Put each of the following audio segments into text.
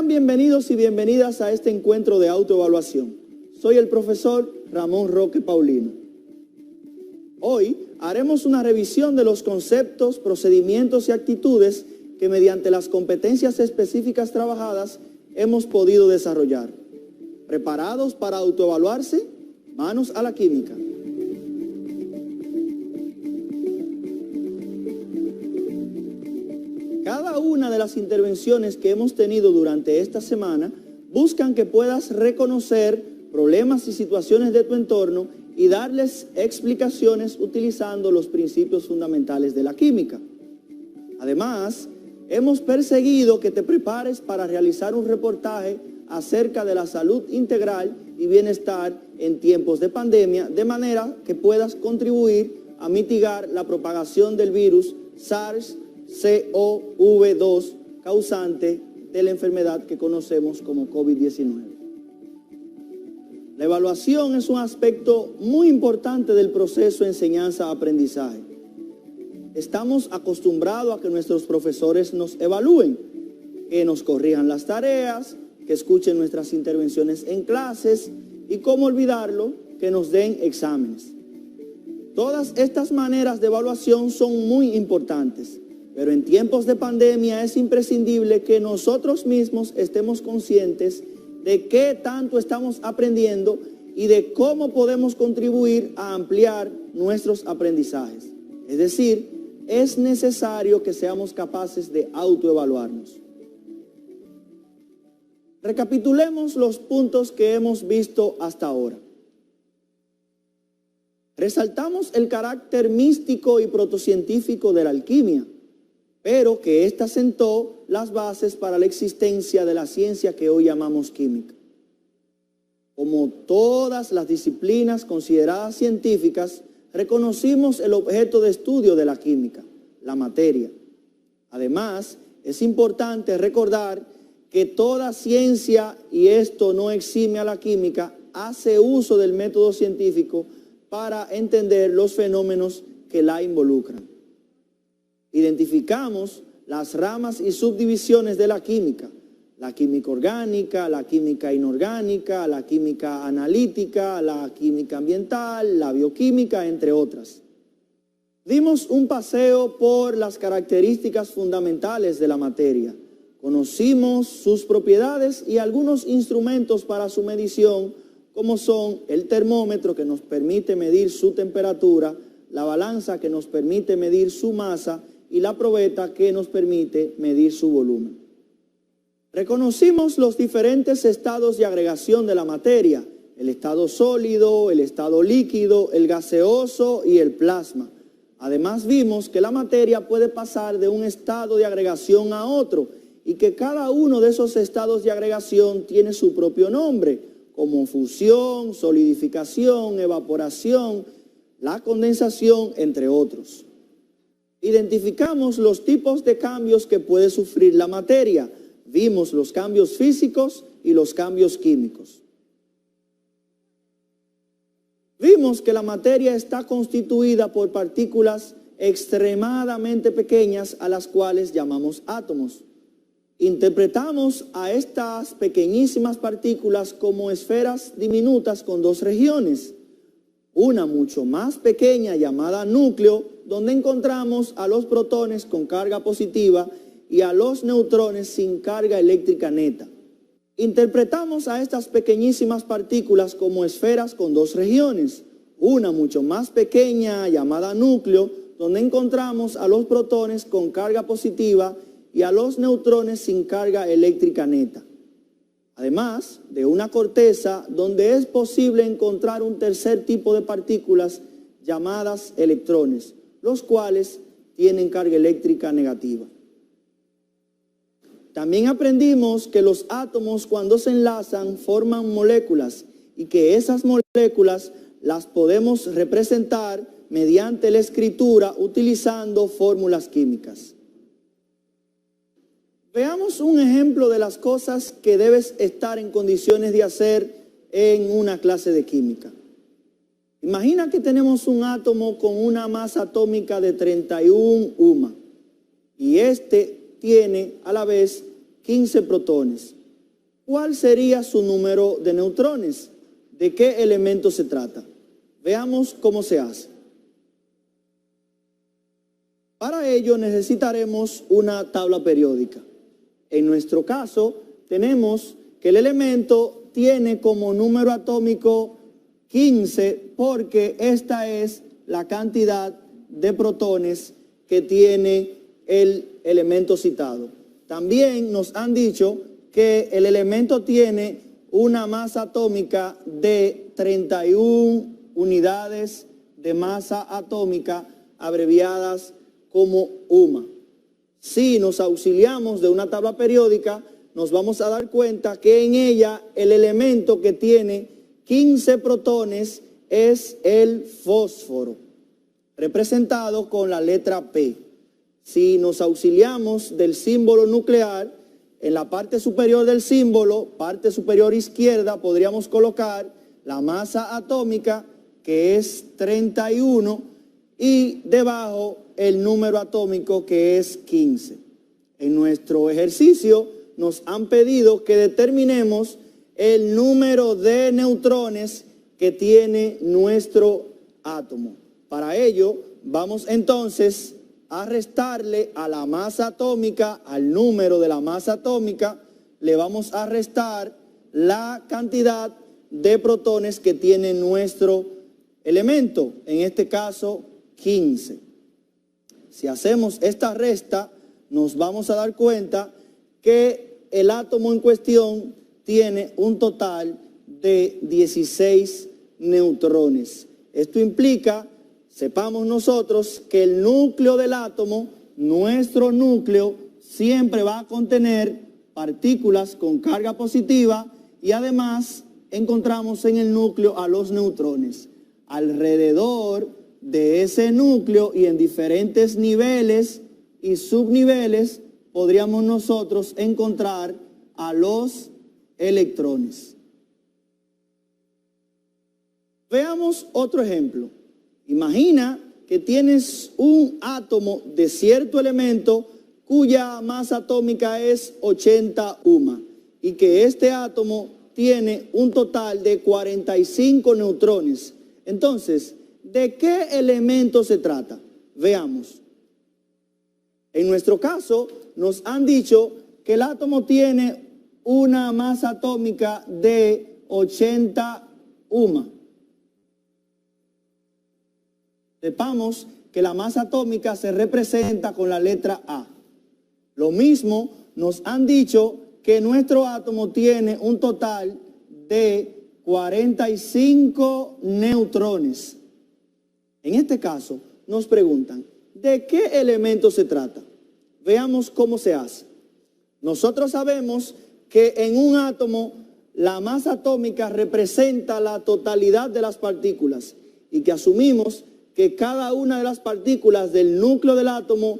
Sean bienvenidos y bienvenidas a este encuentro de autoevaluación. Soy el profesor Ramón Roque Paulino. Hoy haremos una revisión de los conceptos, procedimientos y actitudes que mediante las competencias específicas trabajadas hemos podido desarrollar. ¿Preparados para autoevaluarse? Manos a la química. Cada una de las intervenciones que hemos tenido durante esta semana buscan que puedas reconocer problemas y situaciones de tu entorno y darles explicaciones utilizando los principios fundamentales de la química. Además, hemos perseguido que te prepares para realizar un reportaje acerca de la salud integral y bienestar en tiempos de pandemia, de manera que puedas contribuir a mitigar la propagación del virus SARS-CoV-2 causante de la enfermedad que conocemos como COVID-19. La evaluación es un aspecto muy importante del proceso de enseñanza-aprendizaje. Estamos acostumbrados a que nuestros profesores nos evalúen, que nos corrijan las tareas, que escuchen nuestras intervenciones en clases y, cómo olvidarlo, que nos den exámenes. Todas estas maneras de evaluación son muy importantes, pero en tiempos de pandemia es imprescindible que nosotros mismos estemos conscientes de qué tanto estamos aprendiendo y de cómo podemos contribuir a ampliar nuestros aprendizajes. Es decir, es necesario que seamos capaces de autoevaluarnos. Recapitulemos los puntos que hemos visto hasta ahora. Resaltamos el carácter místico y protocientífico de la alquimia, pero que ésta sentó las bases para la existencia de la ciencia que hoy llamamos química. Como todas las disciplinas consideradas científicas, reconocimos el objeto de estudio de la química, la materia. Además, es importante recordar que toda ciencia, y esto no exime a la química, hace uso del método científico para entender los fenómenos que la involucran. Identificamos las ramas y subdivisiones de la química orgánica, la química inorgánica, la química analítica, la química ambiental, la bioquímica, entre otras. Dimos un paseo por las características fundamentales de la materia. Conocimos sus propiedades y algunos instrumentos para su medición, como son el termómetro, que nos permite medir su temperatura, la balanza, que nos permite medir su masa, y la probeta, que nos permite medir su volumen. Reconocimos los diferentes estados de agregación de la materia: el estado sólido, el estado líquido, el gaseoso y el plasma. Además, vimos que la materia puede pasar de un estado de agregación a otro y que cada uno de esos estados de agregación tiene su propio nombre, como fusión, solidificación, evaporación, la condensación, entre otros. Identificamos los tipos de cambios que puede sufrir la materia. Vimos los cambios físicos y los cambios químicos. Vimos que la materia está constituida por partículas extremadamente pequeñas, a las cuales llamamos átomos. Interpretamos a estas pequeñísimas partículas como esferas diminutas con dos regiones. Una mucho más pequeña, llamada núcleo, donde encontramos a los protones con carga positiva y a los neutrones sin carga eléctrica neta. Interpretamos a estas pequeñísimas partículas como esferas con dos regiones. Una mucho más pequeña, llamada núcleo, donde encontramos a los protones con carga positiva y a los neutrones sin carga eléctrica neta. Además de una corteza donde es posible encontrar un tercer tipo de partículas llamadas electrones, los cuales tienen carga eléctrica negativa. También aprendimos que los átomos, cuando se enlazan, forman moléculas y que esas moléculas las podemos representar mediante la escritura utilizando fórmulas químicas. Veamos un ejemplo de las cosas que debes estar en condiciones de hacer en una clase de química. Imagina que tenemos un átomo con una masa atómica de 31 UMA y este tiene a la vez 15 protones. ¿cuál sería su número de neutrones? ¿De qué elemento se trata? Veamos cómo se hace. Para ello necesitaremos una tabla periódica. En nuestro caso, tenemos que el elemento tiene como número atómico 15 porque esta es la cantidad de protones que tiene el elemento citado. También nos han dicho que el elemento tiene una masa atómica de 31 unidades de masa atómica abreviadas como UMA. Si nos auxiliamos de una tabla periódica, nos vamos a dar cuenta que en ella el elemento que tiene 15 protones es el fósforo, representado con la letra P. Si nos auxiliamos del símbolo nuclear, en la parte superior del símbolo, parte superior izquierda, podríamos colocar la masa atómica, que es 31, y debajo el número atómico, que es 15. En nuestro ejercicio nos han pedido que determinemos el número de neutrones que tiene nuestro átomo. Para ello, vamos entonces a restarle a la masa atómica, al número de la masa atómica, le vamos a restar la cantidad de protones que tiene nuestro elemento, en este caso 15. Si hacemos esta resta, nos vamos a dar cuenta que el átomo en cuestión tiene un total de 16 neutrones. Esto implica, sepamos nosotros, que el núcleo del átomo, nuestro núcleo, siempre va a contener partículas con carga positiva y además encontramos en el núcleo a los neutrones. Alrededor de ese núcleo y en diferentes niveles y subniveles podríamos nosotros encontrar a los electrones. Veamos otro ejemplo. Imagina que tienes un átomo de cierto elemento cuya masa atómica es 80 UMA y que este átomo tiene un total de 45 neutrones. Entonces, ¿de qué elemento se trata? Veamos. En nuestro caso, nos han dicho que el átomo tiene una masa atómica de 80 UMA. Sepamos que la masa atómica se representa con la letra A. Lo mismo nos han dicho que nuestro átomo tiene un total de 45 neutrones. En este caso, nos preguntan, ¿de qué elemento se trata? Veamos cómo se hace. Nosotros sabemos que en un átomo la masa atómica representa la totalidad de las partículas y que asumimos que cada una de las partículas del núcleo del átomo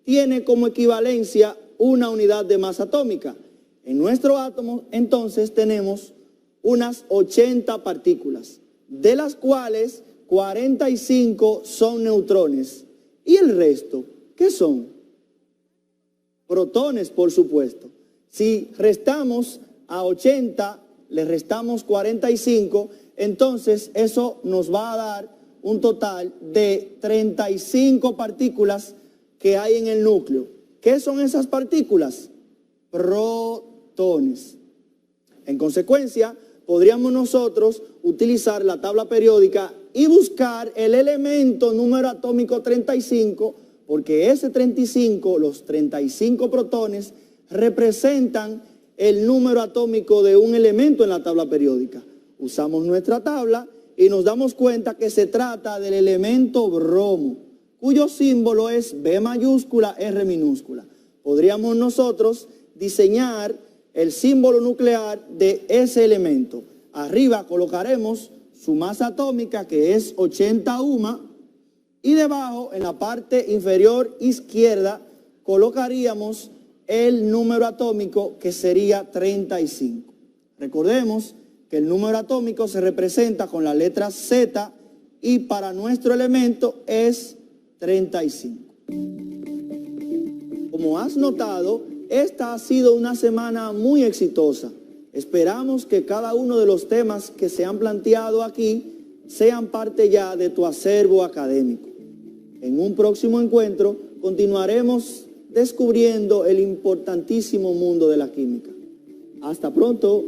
tiene como equivalencia una unidad de masa atómica. En nuestro átomo, entonces, tenemos unas 80 partículas, de las cuales 45 son neutrones. ¿Y el resto qué son? Protones, por supuesto. Si restamos a 80, le restamos 45, entonces eso nos va a dar un total de 35 partículas que hay en el núcleo. ¿Qué son esas partículas? Protones. En consecuencia, podríamos nosotros utilizar la tabla periódica y buscar el elemento número atómico 35, porque ese 35, los 35 protones, representan el número atómico de un elemento en la tabla periódica. Usamos nuestra tabla y nos damos cuenta que se trata del elemento bromo, cuyo símbolo es B mayúscula, R minúscula. Podríamos nosotros diseñar el símbolo nuclear de ese elemento. Arriba colocaremos su masa atómica, que es 80 UMA, y debajo, en la parte inferior izquierda, colocaríamos el número atómico, que sería 35. Recordemos que el número atómico se representa con la letra Z y para nuestro elemento es 35. Como has notado, esta ha sido una semana muy exitosa. Esperamos que cada uno de los temas que se han planteado aquí sean parte ya de tu acervo académico. En un próximo encuentro continuaremos descubriendo el importantísimo mundo de la química. Hasta pronto.